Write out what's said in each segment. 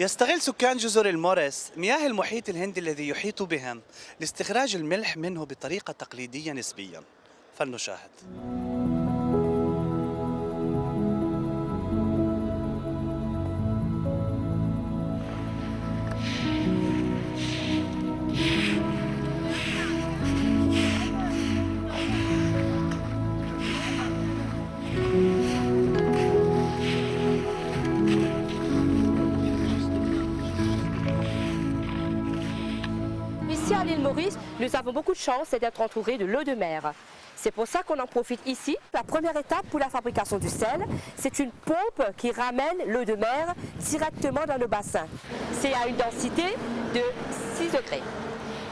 يستغل سكان جزر الموريس مياه المحيط الهندي الذي يحيط بهم لاستخراج الملح منه بطريقة تقليدية نسبيا. فلنشاهد. Ici à l'île Maurice, nous avons beaucoup de chance d'être entourés de l'eau de mer. C'est pour ça qu'on en profite ici. La première étape pour la fabrication du sel, c'est une pompe qui ramène l'eau de mer directement dans nos bassins. C'est à une densité de 6 degrés.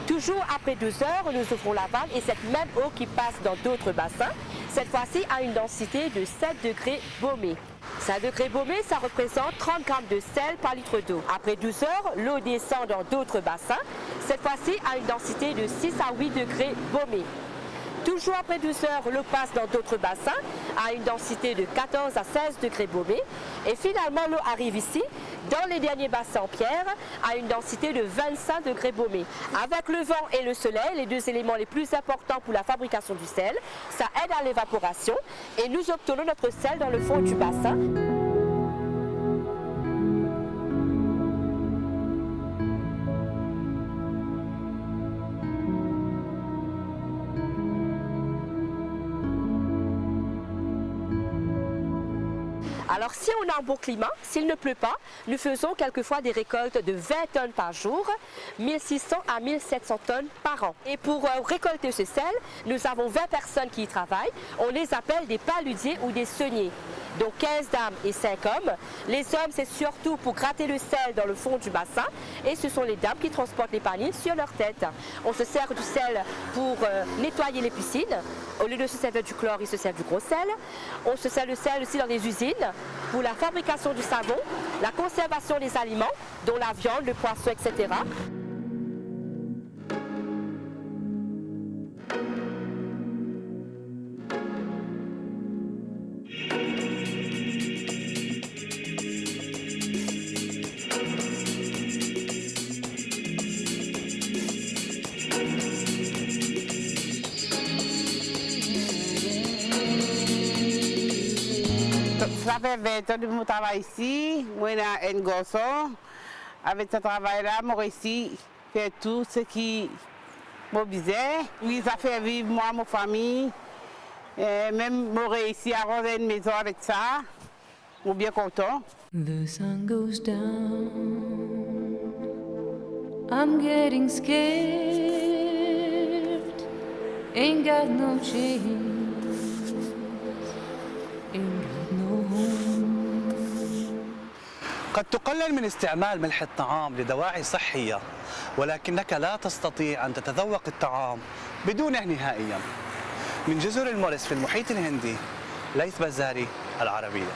Toujours après 12 heures, nous ouvrons la vanne et cette même eau qui passe dans d'autres bassins, cette fois-ci à une densité de 7 degrés baumés. 5 degrés baumés, ça représente 30 grammes de sel par litre d'eau. Après 12 heures, l'eau descend dans d'autres bassins, cette fois-ci à une densité de 6 à 8 degrés baumés. Toujours après 12 heures, l'eau passe dans d'autres bassins à une densité de 14 à 16 degrés baumés. Et finalement, l'eau arrive ici, dans les derniers bassins en pierre, à une densité de 25 degrés baumés. Avec le vent et le soleil, les deux éléments les plus importants pour la fabrication du sel, ça aide à l'évaporation et nous obtenons notre sel dans le fond du bassin. Alors si on a un bon climat, s'il ne pleut pas, nous faisons quelquefois des récoltes de 20 tonnes par jour, 1600 à 1700 tonnes par an. Et pour récolter ce sel, nous avons 20 personnes qui y travaillent. On les appelle des paludiers ou des sauniers. Donc 15 dames et 5 hommes. Les hommes, c'est surtout pour gratter le sel dans le fond du bassin. Et ce sont les dames qui transportent les paniers sur leur tête. On se sert du sel pour nettoyer les piscines. Au lieu de se servir du chlore, ils se servent du gros sel. On se sert le sel aussi dans les usines pour la fabrication du savon, la conservation des aliments, dont la viande, le poisson, etc. Ça fait 20 ans que je travaille ici. Moi, j'ai un garçon. Avec ce travail-là, moi, ici, fait tout ce qui m'oblige. Oui, ça fait vivre moi, ma famille. Et même, moi, réussi à rendre une maison avec ça. Je suis bien content. The sun goes down. I'm getting scared. Ain't got no chains. Ain't got no home. قد تقلل من استعمال ملح الطعام لدواعي صحية، ولكنك لا تستطيع أن تتذوق الطعام بدونه نهائيا. من جزر الموريس في المحيط الهندي، ليث بزاري، العربية.